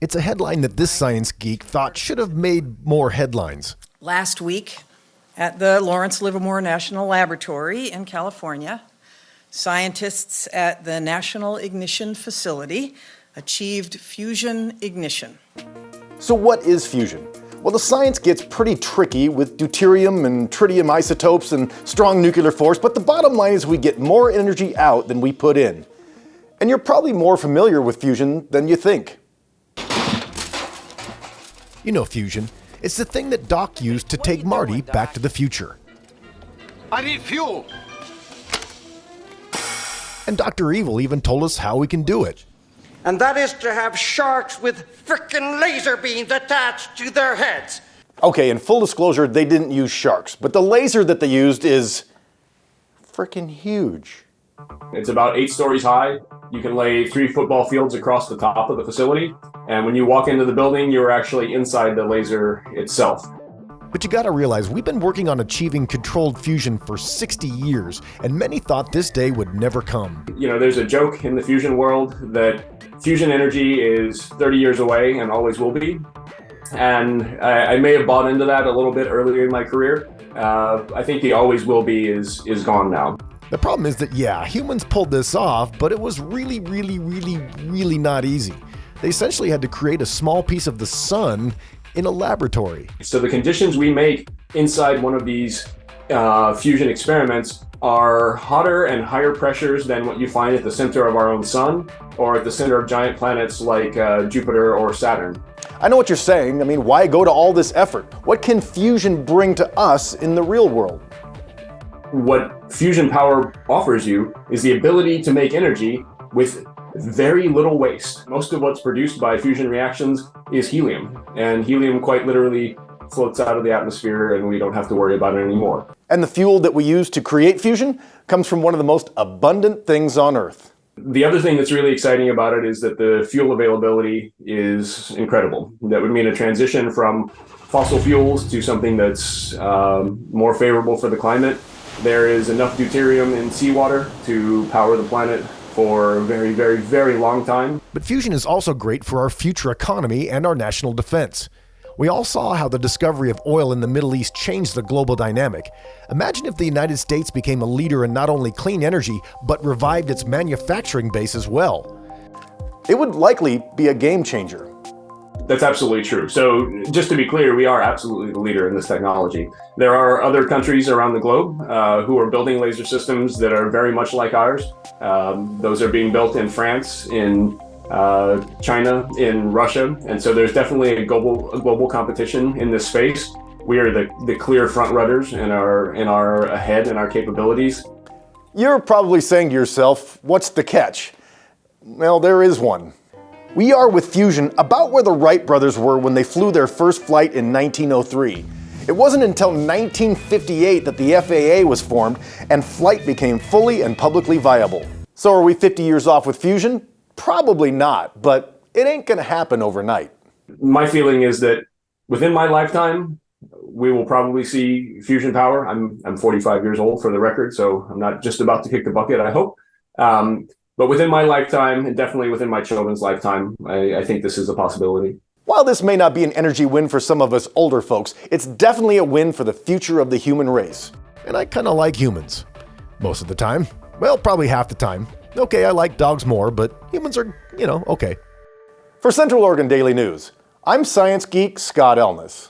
It's a headline that this science geek thought should have made more headlines. Last week, at the Lawrence Livermore National Laboratory in California, scientists at the National Ignition Facility achieved fusion ignition. So what is fusion? Well, the science gets pretty tricky with deuterium and tritium isotopes and strong nuclear force, but the bottom line is we get more energy out than we put in. And you're probably more familiar with fusion than you think. You know fusion. It's the thing that Doc used to take Marty back to the future. I need fuel. And Dr. Evil even told us how we can do it. And that is to have sharks with frickin' laser beams attached to their heads. Okay, in full disclosure, they didn't use sharks, but the laser that they used is frickin' huge. It's about 8 stories high. You can lay 3 football fields across the top of the facility. And when you walk into the building, you're actually inside the laser itself. But you gotta realize, we've been working on achieving controlled fusion for 60 years, and many thought this day would never come. You know, there's a joke in the fusion world that fusion energy is 30 years away and always will be. And I may have bought into that a little bit earlier in my career. I think the always will be is gone now. The problem is that, yeah, humans pulled this off, but it was really not easy. They essentially had to create a small piece of the sun in a laboratory. So the conditions we make inside one of these fusion experiments are hotter and higher pressures than what you find at the center of our own sun or at the center of giant planets like Jupiter or Saturn. I know what you're saying. I mean, why go to all this effort? What can fusion bring to us in the real world? What fusion power offers you is the ability to make energy with very little waste. Most of what's produced by fusion reactions is helium, and helium quite literally floats out of the atmosphere and we don't have to worry about it anymore. And the fuel that we use to create fusion comes from one of the most abundant things on Earth. The other thing that's really exciting about it is that the fuel availability is incredible. That would mean a transition from fossil fuels to something that's more favorable for the climate. There is enough deuterium in seawater to power the planet for a very long time. But fusion is also great for our future economy and our national defense. We all saw how the discovery of oil in the Middle East changed the global dynamic. Imagine if the United States became a leader in not only clean energy, but revived its manufacturing base as well. It would likely be a game changer. That's absolutely true. So just to be clear, we are absolutely the leader in this technology. There are other countries around the globe who are building laser systems that are very much like ours. Those are being built in France, in China, in Russia. And so there's definitely a global competition in this space. We are the clear front runners in our ahead in our capabilities. You're probably saying to yourself, what's the catch? Well, there is one. We are with fusion about where the Wright brothers were when they flew their first flight in 1903. It wasn't until 1958 that the FAA was formed and flight became fully and publicly viable. So are we 50 years off with fusion? Probably not, but it ain't gonna happen overnight. My feeling is that within my lifetime, we will probably see fusion power. I'm 45 years old for the record, so I'm not just about to kick the bucket, I hope. But within my lifetime, and definitely within my children's lifetime, I think this is a possibility. While this may not be an energy win for some of us older folks, it's definitely a win for the future of the human race. And I kinda like humans. Most of the time. Well, probably half the time. Okay, I like dogs more, but humans are, okay. For Central Oregon Daily News, I'm science geek Scott Elness.